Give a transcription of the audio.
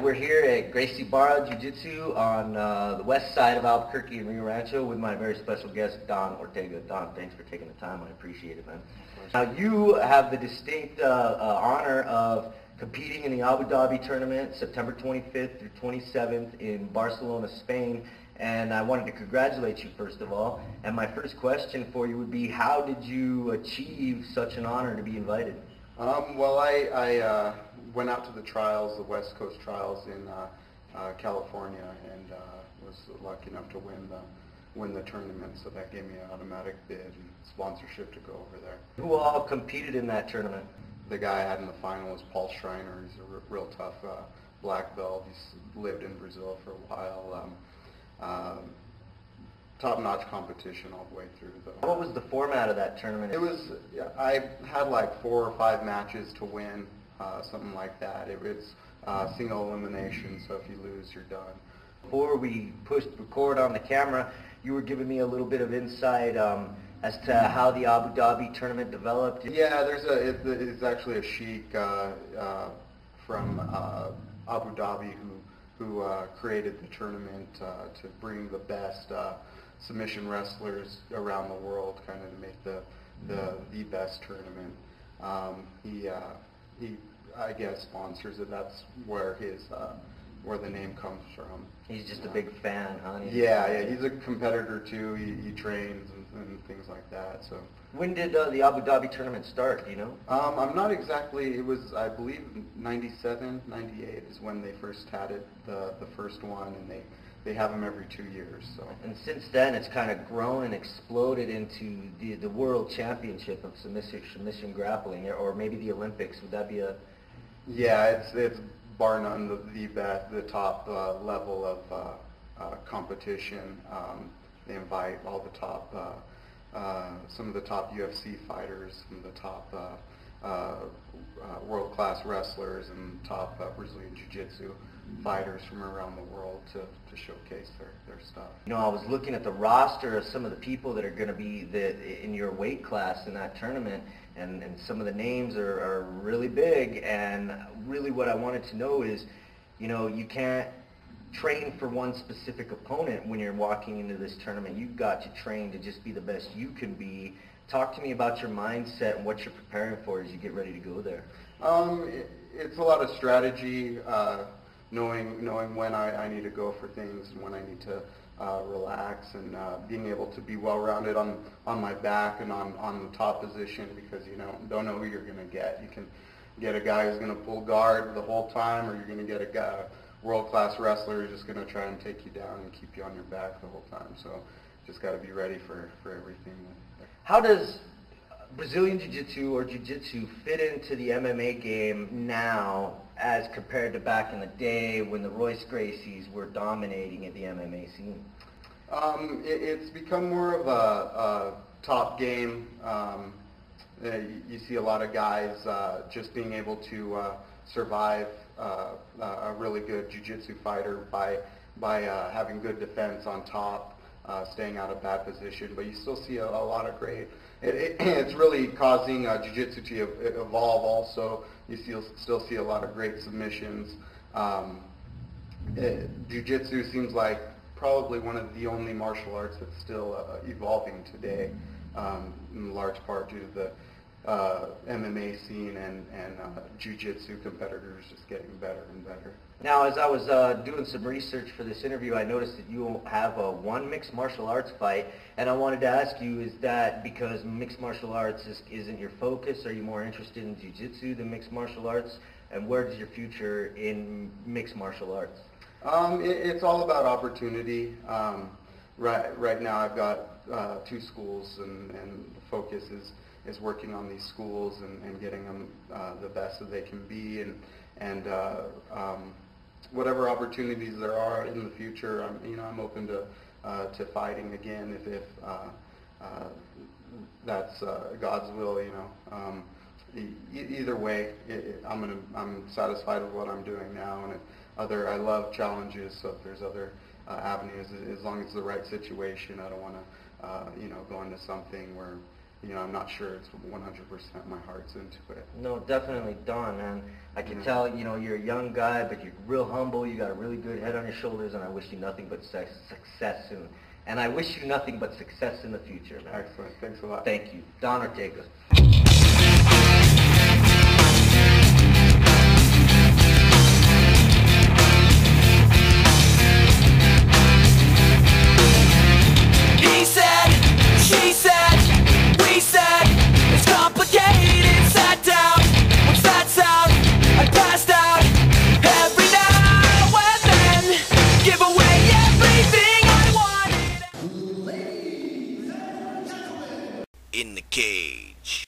We're here at Gracie Barra Jiu-Jitsu on the west side of Albuquerque and Rio Rancho with my very special guest, Don Ortega. Don, thanks for taking the time. I appreciate it, man. Now, you have the distinct honor of competing in the Abu Dhabi tournament, September 25th through 27th in Barcelona, Spain. And I wanted to congratulate you, first of all. And my first question for you would be, how did you achieve such an honor to be invited? Well, I went out to the trials, the West Coast trials in California, and was lucky enough to win the tournament. So that gave me an automatic bid and sponsorship to go over there. Who all competed in that tournament? The guy I had in the final was Paul Schreiner. He's a real tough black belt. He's lived in Brazil for a while. Top-notch competition all the way through, though. What was the format of that tournament? It was, I had like 4 or 5 matches to win, something like that. It was single elimination, so if you lose, you're done. Before we pushed record on the camera, you were giving me a little bit of insight as to how the Abu Dhabi tournament developed. Yeah, it's actually a sheik from Abu Dhabi who created the tournament to bring the best submission wrestlers around the world, kind of to make the best tournament. He I guess sponsors it. That's where where the name comes from. He's just a big fan, huh? Yeah, he's a competitor too. He trains and things like that. So when did the Abu Dhabi tournament start? Do you know? I'm not exactly. It was, I believe, 97, 98 is when they first had it, the first one, and they have them every 2 years. So. And since then, it's kind of grown and exploded into the World Championship of submission grappling, or maybe the Olympics. Would that be a? Yeah, it's bar none the top level of competition. They invite all the top, some of the top UFC fighters, some of the top world-class wrestlers, and top Brazilian Jiu-Jitsu fighters from around the world to showcase their stuff. You know, I was looking at the roster of some of the people that are going to be in your weight class in that tournament, and some of the names are really big, and really what I wanted to know is, you know, you can't train for one specific opponent when you're walking into this tournament. You've got to train to just be the best you can be. Talk to me about your mindset and what you're preparing for as you get ready to go there. It's a lot of strategy, knowing when I need to go for things and when I need to relax, and being able to be well-rounded on my back and on the top position, because you don't know who you're going to get. You can get a guy who's going to pull guard the whole time, or you're going to get a world-class wrestler who's just going to try and take you down and keep you on your back the whole time. So just got to be ready for everything. How does Brazilian Jiu-Jitsu or Jiu-Jitsu fit into the MMA game now as compared to back in the day when the Royce Gracies were dominating at the MMA scene? It's become more of a top game. You see a lot of guys just being able to survive a really good jiu-jitsu fighter by having good defense on top, staying out of bad position. But you still see a lot of great. It's really causing jiu-jitsu to evolve also. You still see a lot of great submissions. Jiu-jitsu seems like probably one of the only martial arts that's still evolving today, in large part due to the MMA scene and jiu-jitsu competitors just getting better and better. Now, as I was doing some research for this interview, I noticed that you have one mixed martial arts fight, and I wanted to ask you, is that because mixed martial arts isn't your focus? Are you more interested in jiu-jitsu than mixed martial arts? And where's your future in mixed martial arts? It's all about opportunity. Right now I've got 2 schools, and the focus is working on these schools and getting them the best that they can be, and whatever opportunities there are in the future, I'm open to fighting again if that's God's will. Either way, I'm satisfied with what I'm doing now, and I love challenges. So if there's other avenues, as long as it's the right situation, I don't want to go into something where I'm not sure it's 100% my heart's into it. No, definitely, Don, man. I can tell, you're a young guy, but you're real humble. You got a really good head on your shoulders, and I wish you nothing but success. And I wish you nothing but success in the future, man. Excellent. Thanks a lot. Thank you. Don Ortega. He said, she said, we said, it's complicated, sat down, what's that sound? I passed out, every now and then, give away everything I wanted. In the cage.